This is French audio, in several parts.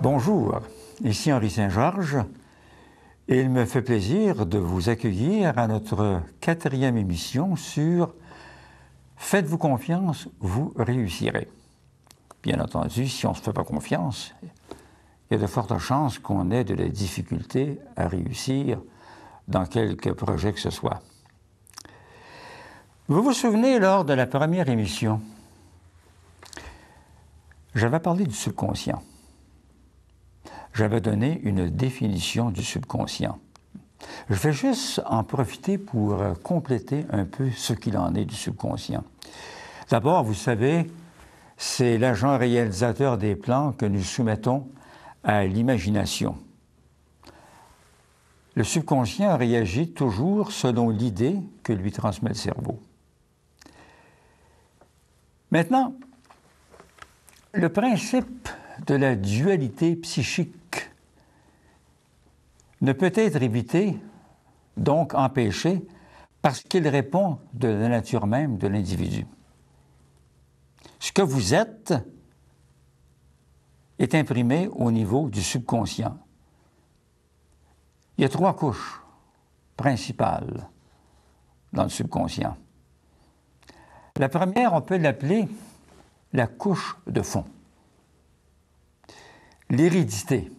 Bonjour, ici Henri Saint-Georges et il me fait plaisir de vous accueillir à notre 4e émission sur « Faites-vous confiance, vous réussirez ». Bien entendu, si on ne se fait pas confiance, il y a de fortes chances qu'on ait de la difficulté à réussir dans quelque projet que ce soit. Vous vous souvenez, lors de la première émission, j'avais parlé du subconscient. J'avais donné une définition du subconscient. Je vais juste en profiter pour compléter un peu ce qu'il en est du subconscient. D'abord, vous savez, c'est l'agent réalisateur des plans que nous soumettons à l'imagination. Le subconscient réagit toujours selon l'idée que lui transmet le cerveau. Maintenant, le principe de la dualité psychique ne peut être évité, donc empêché, parce qu'il répond de la nature même de l'individu. Ce que vous êtes est imprimé au niveau du subconscient. Il y a 3 couches principales dans le subconscient. La première, on peut l'appeler la couche de fond. L'hérédité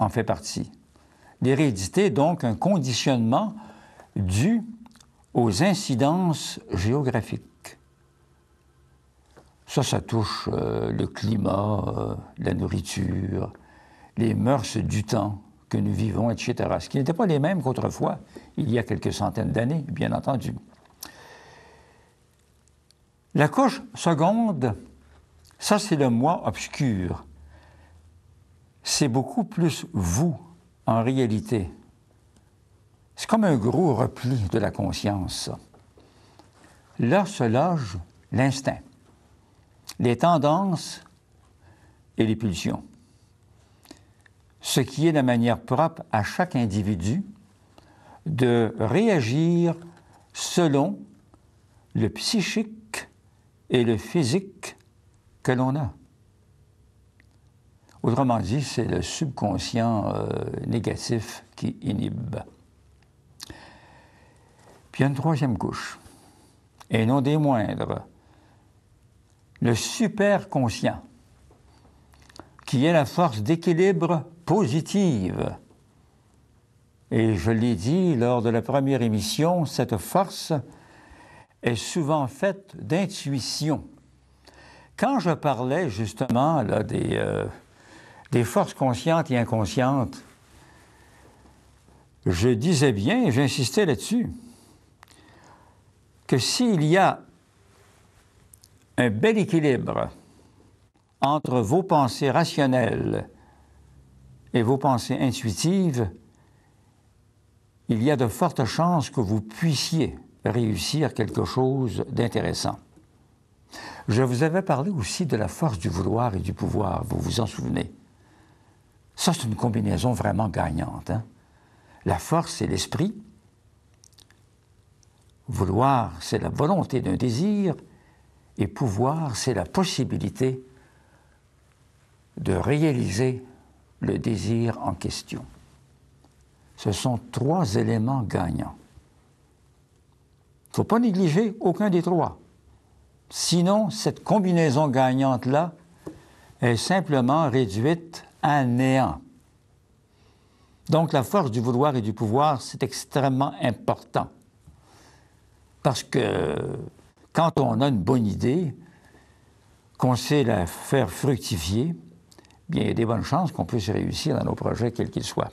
en fait partie. L'hérédité, donc, un conditionnement dû aux incidences géographiques. Ça touche le climat, la nourriture, les mœurs du temps que nous vivons, etc. Ce qui n'était pas les mêmes qu'autrefois, il y a quelques centaines d'années, bien entendu. La couche seconde, ça c'est le moi obscur. C'est beaucoup plus vous, en réalité. C'est comme un gros repli de la conscience. Là se loge l'instinct, les tendances et les pulsions. Ce qui est la manière propre à chaque individu de réagir selon le psychique et le physique que l'on a. Autrement dit, c'est le subconscient négatif qui inhibe. Puis il y a une 3e couche, et non des moindres, le superconscient, qui est la force d'équilibre positive. Et je l'ai dit lors de la première émission, cette force est souvent faite d'intuition. Quand je parlais justement là, des forces conscientes et inconscientes, je disais bien, et j'insistais là-dessus, que s'il y a un bel équilibre entre vos pensées rationnelles et vos pensées intuitives, il y a de fortes chances que vous puissiez réussir quelque chose d'intéressant. Je vous avais parlé aussi de la force du vouloir et du pouvoir, vous vous en souvenez. Ça, c'est une combinaison vraiment gagnante. Hein? La force, c'est l'esprit. Vouloir, c'est la volonté d'un désir. Et pouvoir, c'est la possibilité de réaliser le désir en question. Ce sont 3 éléments gagnants. Il ne faut pas négliger aucun des 3. Sinon, cette combinaison gagnante-là est simplement réduite à néant. Donc, la force du vouloir et du pouvoir, c'est extrêmement important. Parce que quand on a une bonne idée, qu'on sait la faire fructifier, bien, il y a des bonnes chances qu'on puisse réussir dans nos projets, quels qu'ils soient.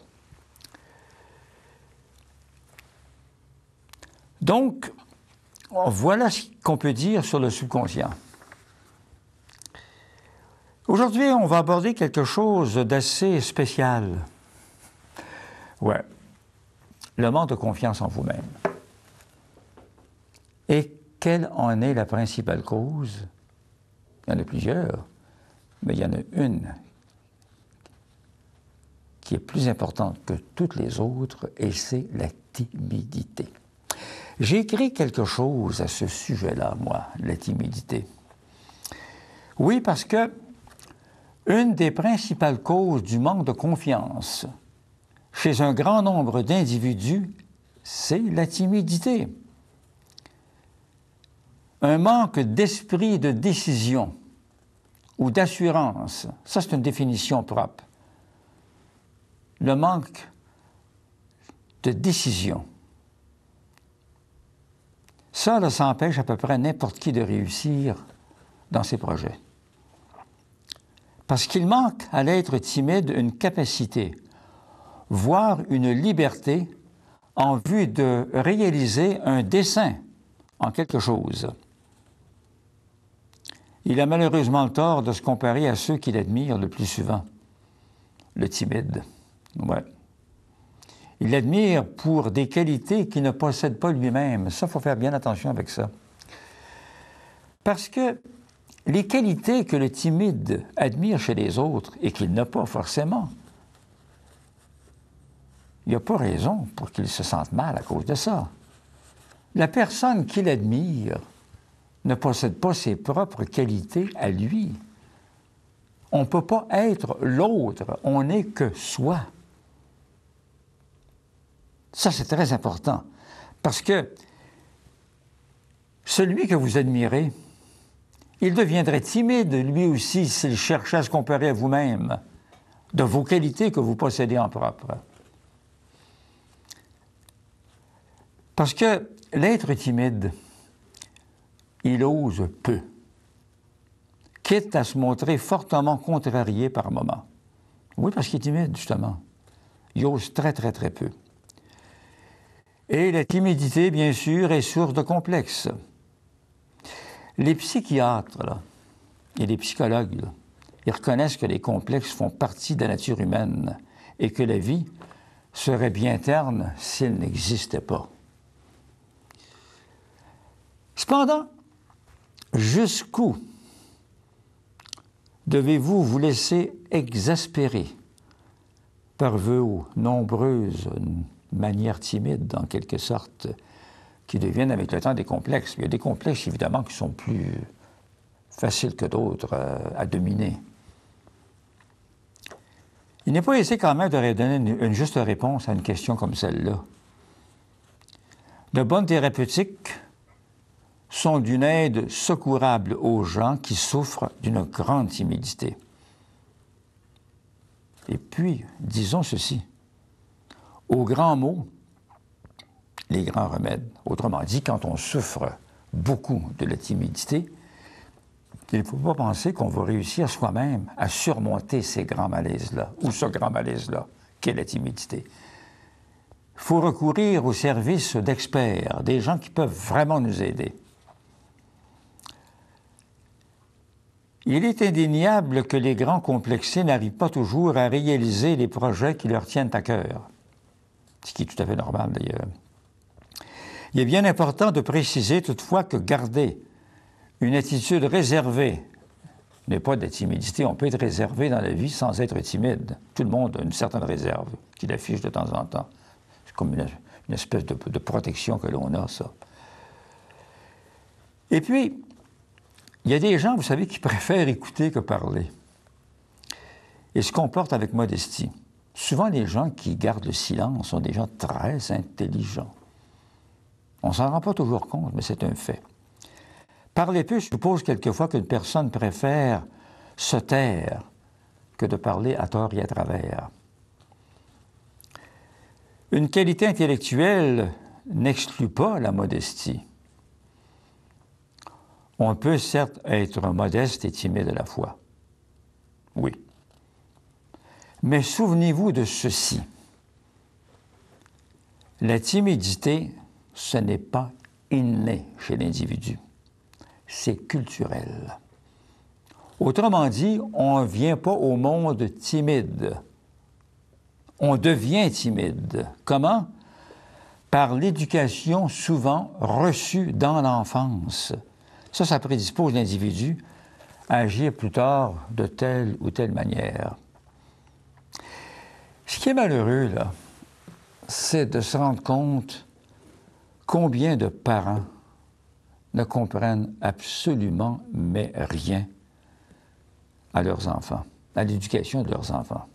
Donc, voilà ce qu'on peut dire sur le subconscient. Aujourd'hui, on va aborder quelque chose d'assez spécial. Ouais, le manque de confiance en vous-même. Et quelle en est la principale cause? Il y en a plusieurs, mais il y en a une qui est plus importante que toutes les autres, et c'est la timidité. J'ai écrit quelque chose à ce sujet-là, moi, la timidité. Oui, parce que Une des principales causes du manque de confiance chez un grand nombre d'individus, c'est la timidité. Un manque d'esprit de décision ou d'assurance, ça c'est une définition propre. Le manque de décision. Ça empêche à peu près n'importe qui de réussir dans ses projets. Parce qu'il manque à l'être timide une capacité, voire une liberté en vue de réaliser un dessein en quelque chose. Il a malheureusement le tort de se comparer à ceux qu'il admire le plus souvent, le timide. Ouais. Il l'admire pour des qualités qu'il ne possède pas lui-même. Ça, il faut faire bien attention avec ça. Parce que les qualités que le timide admire chez les autres et qu'il n'a pas forcément, il n'y a pas raison pour qu'il se sente mal à cause de ça. La personne qu'il admire ne possède pas ses propres qualités à lui. On ne peut pas être l'autre, on n'est que soi. Ça, c'est très important, parce que celui que vous admirez, il deviendrait timide, lui aussi, s'il cherchait à se comparer à vous-même, de vos qualités que vous possédez en propre. Parce que l'être timide, il ose peu, quitte à se montrer fortement contrarié par moments. Oui, parce qu'il est timide, justement. Il ose très, très, très peu. Et la timidité, bien sûr, est source de complexes. Les psychiatres là, et les psychologues, là, ils reconnaissent que les complexes font partie de la nature humaine et que la vie serait bien terne s'ils n'existaient pas. Cependant, jusqu'où devez-vous vous laisser exaspérer par vos nombreuses manières timides, en quelque sorte, qui deviennent avec le temps des complexes? Il y a des complexes, évidemment, qui sont plus faciles que d'autres à dominer. Il n'est pas aisé quand même de donner une juste réponse à une question comme celle-là. De bonnes thérapeutiques sont d'une aide secourable aux gens qui souffrent d'une grande timidité. Et puis, disons ceci, aux grands mots, les grands remèdes. Autrement dit, quand on souffre beaucoup de la timidité, il ne faut pas penser qu'on va réussir soi-même à surmonter ces grands malaises-là, ou ce grand malaise-là, qu'est la timidité. Il faut recourir au service d'experts, des gens qui peuvent vraiment nous aider. Il est indéniable que les grands complexés n'arrivent pas toujours à réaliser les projets qui leur tiennent à cœur, ce qui est tout à fait normal d'ailleurs. Il est bien important de préciser toutefois que garder une attitude réservée n'est pas de la timidité. On peut être réservé dans la vie sans être timide. Tout le monde a une certaine réserve qu'il affiche de temps en temps. C'est comme une espèce de protection que l'on a, ça. Et puis, il y a des gens, vous savez, qui préfèrent écouter que parler et se comportent avec modestie. Souvent, les gens qui gardent le silence sont des gens très intelligents. On ne s'en rend pas toujours compte, mais c'est un fait. Parler peu suppose quelquefois qu'une personne préfère se taire que de parler à tort et à travers. Une qualité intellectuelle n'exclut pas la modestie. On peut certes être modeste et timide à la fois. Oui. Mais souvenez-vous de ceci. La timidité, ce n'est pas inné chez l'individu. C'est culturel. Autrement dit, on ne vient pas au monde timide. On devient timide. Comment? Par l'éducation souvent reçue dans l'enfance. Ça prédispose l'individu à agir plus tard de telle ou telle manière. Ce qui est malheureux, là, c'est de se rendre compte combien de parents ne comprennent absolument mais rien à leurs enfants. à l'éducation de leurs enfants.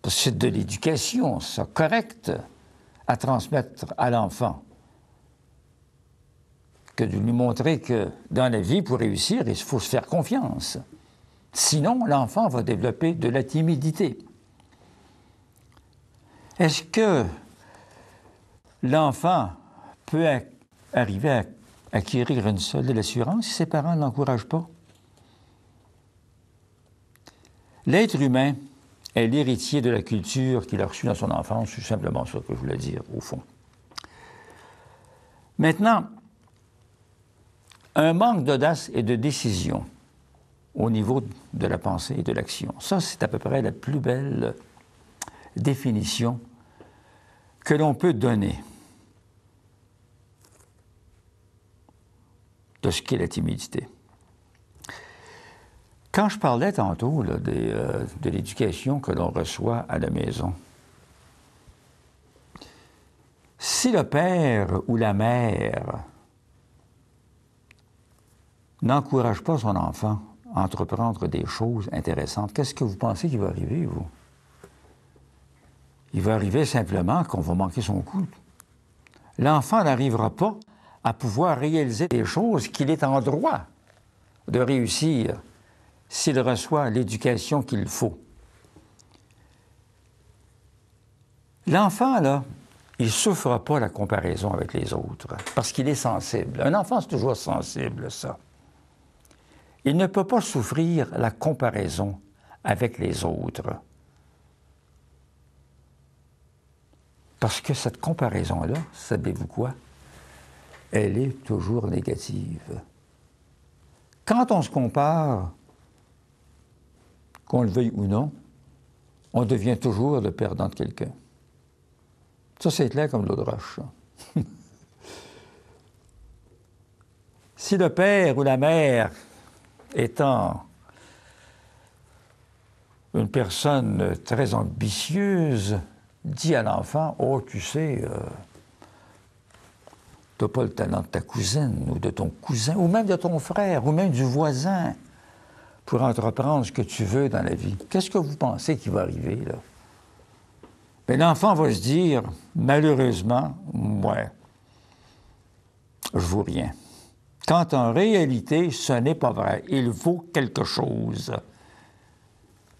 Parce que c'est de l'éducation, ça, correcte, à transmettre à l'enfant, que de lui montrer que dans la vie, pour réussir, il faut se faire confiance. Sinon, l'enfant va développer de la timidité. Est-ce que l'enfant peut arriver à acquérir une solide assurance si ses parents ne l'encouragent pas? L'être humain est l'héritier de la culture qu'il a reçue dans son enfance. C'est simplement ça que je voulais dire, au fond. Maintenant, un manque d'audace et de décision au niveau de la pensée et de l'action. Ça, c'est à peu près la plus belle définition que l'on peut donner de ce qu'est la timidité. Quand je parlais tantôt là, de l'éducation que l'on reçoit à la maison, si le père ou la mère n'encourage pas son enfant à entreprendre des choses intéressantes, qu'est-ce que vous pensez qu'il va arriver, vous? Il va arriver simplement qu'on va manquer son coup. L'enfant n'arrivera pas à pouvoir réaliser des choses qu'il est en droit de réussir s'il reçoit l'éducation qu'il faut. L'enfant, là, il ne souffre pas la comparaison avec les autres parce qu'il est sensible. Un enfant, c'est toujours sensible, ça. Il ne peut pas souffrir la comparaison avec les autres. Parce que cette comparaison-là, savez-vous quoi? Elle est toujours négative. Quand on se compare, qu'on le veuille ou non, on devient toujours le perdant de quelqu'un. Ça, c'est clair comme l'eau de roche. Si le père ou la mère, étant une personne très ambitieuse, dit à l'enfant, « Oh, tu sais, tu n'as pas le talent de ta cousine ou de ton cousin, ou même de ton frère, ou même du voisin, pour entreprendre ce que tu veux dans la vie. » Qu'est-ce que vous pensez qui va arriver, là? Bien, l'enfant va se dire, malheureusement, « Ouais, je vaux rien. » Quand en réalité, ce n'est pas vrai. Il vaut quelque chose.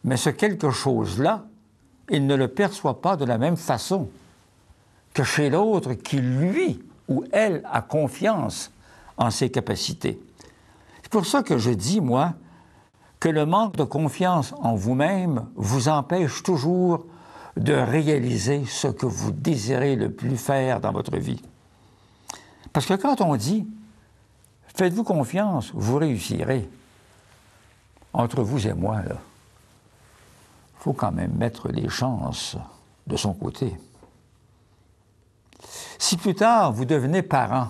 Mais ce quelque chose-là, il ne le perçoit pas de la même façon que chez l'autre qui, lui ou elle, a confiance en ses capacités. C'est pour ça que je dis, moi, que le manque de confiance en vous-même vous empêche toujours de réaliser ce que vous désirez le plus faire dans votre vie. Parce que quand on dit « Faites-vous confiance, vous réussirez », entre vous et moi, là, il faut quand même mettre les chances de son côté. Si plus tard vous devenez parent,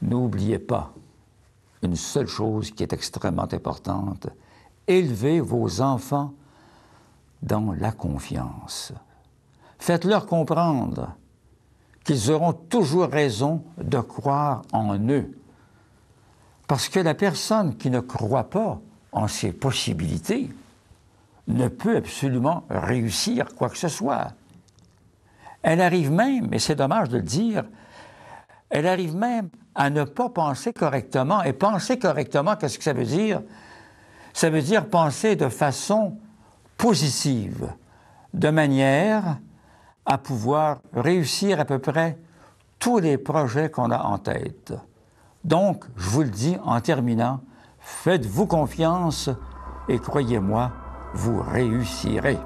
n'oubliez pas une seule chose qui est extrêmement importante, élevez vos enfants dans la confiance. Faites-leur comprendre qu'ils auront toujours raison de croire en eux. Parce que la personne qui ne croit pas en ses possibilités ne peut absolument réussir quoi que ce soit. Elle arrive même, et c'est dommage de le dire, elle arrive même à ne pas penser correctement. Et penser correctement, qu'est-ce que ça veut dire? Ça veut dire penser de façon positive, de manière à pouvoir réussir à peu près tous les projets qu'on a en tête. Donc, je vous le dis en terminant, faites-vous confiance et croyez-moi, vous réussirez.